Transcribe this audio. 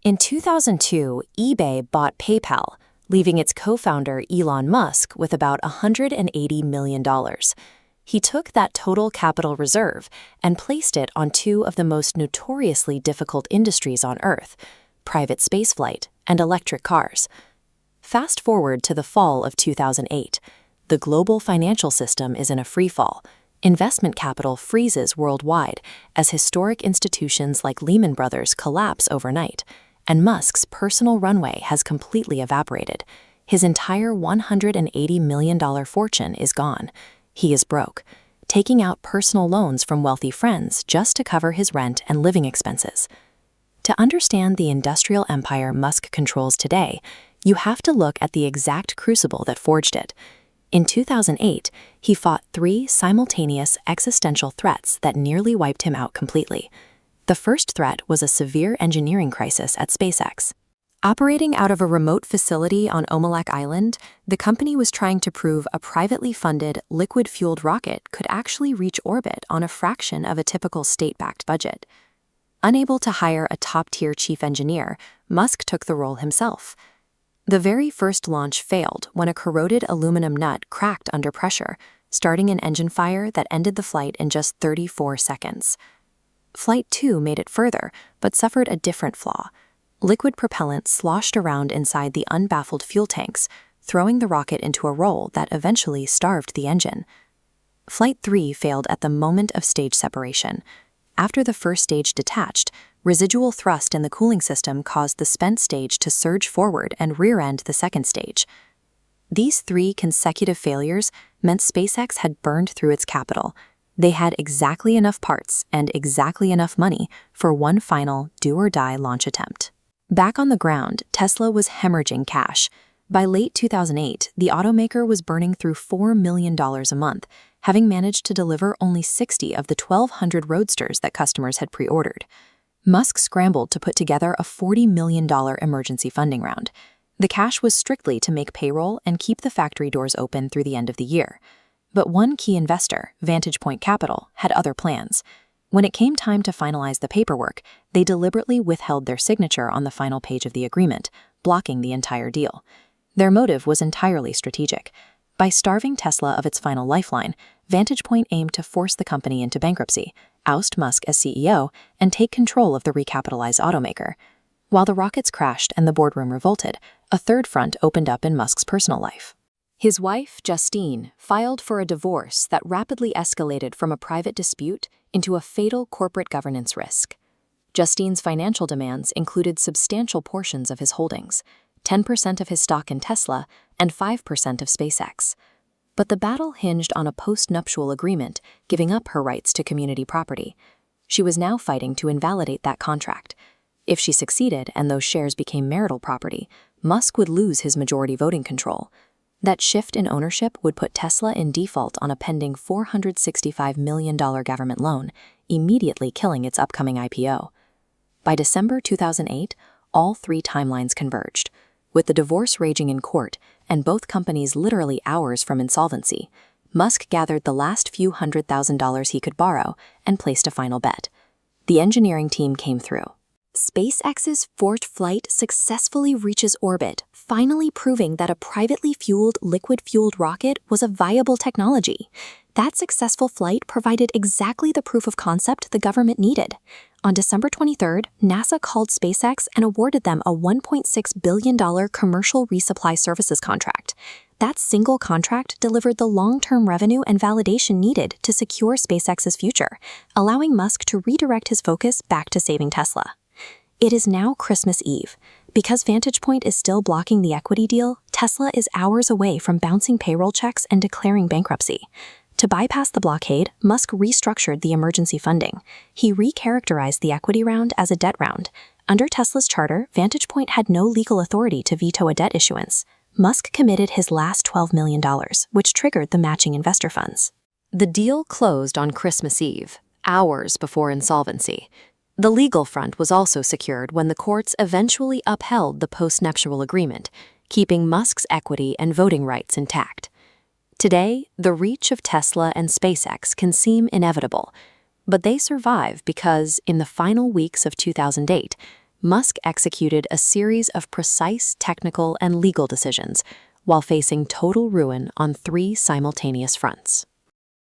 In 2002, eBay bought PayPal, leaving its co-founder Elon Musk with about $180 million. He took that total capital reserve and placed it on two of the most notoriously difficult industries on Earth, private spaceflight and electric cars. Fast forward to the fall of 2008. The global financial system is in a freefall. Investment capital freezes worldwide as historic institutions like Lehman Brothers collapse overnight, and Musk's personal runway has completely evaporated. His entire $180 million fortune is gone. He is broke, taking out personal loans from wealthy friends just to cover his rent and living expenses. To understand the industrial empire Musk controls today, you have to look at the exact crucible that forged it. In 2008, he fought three simultaneous existential threats that nearly wiped him out completely. The first threat was a severe engineering crisis at SpaceX. Operating out of a remote facility on Omelek Island, the company was trying to prove a privately funded, liquid-fueled rocket could actually reach orbit on a fraction of a typical state-backed budget. Unable to hire a top-tier chief engineer, Musk took the role himself. The very first launch failed when a corroded aluminum nut cracked under pressure, starting an engine fire that ended the flight in just 34 seconds. Flight 2 made it further, but suffered a different flaw. Liquid propellant sloshed around inside the unbaffled fuel tanks, throwing the rocket into a roll that eventually starved the engine. Flight 3 failed at the moment of stage separation. After the first stage detached, residual thrust in the cooling system caused the spent stage to surge forward and rear-end the second stage. These three consecutive failures meant SpaceX had burned through its capital. They had exactly enough parts and exactly enough money for one final do-or-die launch attempt. Back on the ground, Tesla was hemorrhaging cash. By late 2008, the automaker was burning through $4 million a month, having managed to deliver only 60 of the 1,200 Roadsters that customers had pre-ordered. Musk scrambled to put together a $40 million emergency funding round. The cash was strictly to make payroll and keep the factory doors open through the end of the year. But one key investor, Vantage Point Capital, had other plans. When it came time to finalize the paperwork, they deliberately withheld their signature on the final page of the agreement, blocking the entire deal. Their motive was entirely strategic. By starving Tesla of its final lifeline, Vantage Point aimed to force the company into bankruptcy, oust Musk as CEO, and take control of the recapitalized automaker. While the rockets crashed and the boardroom revolted, a third front opened up in Musk's personal life. His wife, Justine, filed for a divorce that rapidly escalated from a private dispute into a fatal corporate governance risk. Justine's financial demands included substantial portions of his holdings, 10% of his stock in Tesla and 5% of SpaceX. But the battle hinged on a post-nuptial agreement giving up her rights to community property. She was now fighting to invalidate that contract. If she succeeded and those shares became marital property, Musk would lose his majority voting control. That shift in ownership would put Tesla in default on a pending $465 million government loan, immediately killing its upcoming IPO. By December 2008, all three timelines converged. With the divorce raging in court and both companies literally hours from insolvency, Musk gathered the last few $100,000 he could borrow and placed a final bet. The engineering team came through. SpaceX's fourth flight successfully reaches orbit, finally proving that a privately fueled, liquid-fueled rocket was a viable technology. That successful flight provided exactly the proof of concept the government needed. On December 23rd, NASA called SpaceX and awarded them a $1.6 billion commercial resupply services contract. That single contract delivered the long-term revenue and validation needed to secure SpaceX's future, allowing Musk to redirect his focus back to saving Tesla. It is now Christmas Eve. Because Vantage Point is still blocking the equity deal, Tesla is hours away from bouncing payroll checks and declaring bankruptcy. To bypass the blockade, Musk restructured the emergency funding. He recharacterized the equity round as a debt round. Under Tesla's charter, Vantage Point had no legal authority to veto a debt issuance. Musk committed his last $12 million, which triggered the matching investor funds. The deal closed on Christmas Eve, hours before insolvency. The legal front was also secured when the courts eventually upheld the post-nuptial agreement, keeping Musk's equity and voting rights intact. Today, the reach of Tesla and SpaceX can seem inevitable, but they survive because, in the final weeks of 2008, Musk executed a series of precise technical and legal decisions while facing total ruin on 3 simultaneous fronts.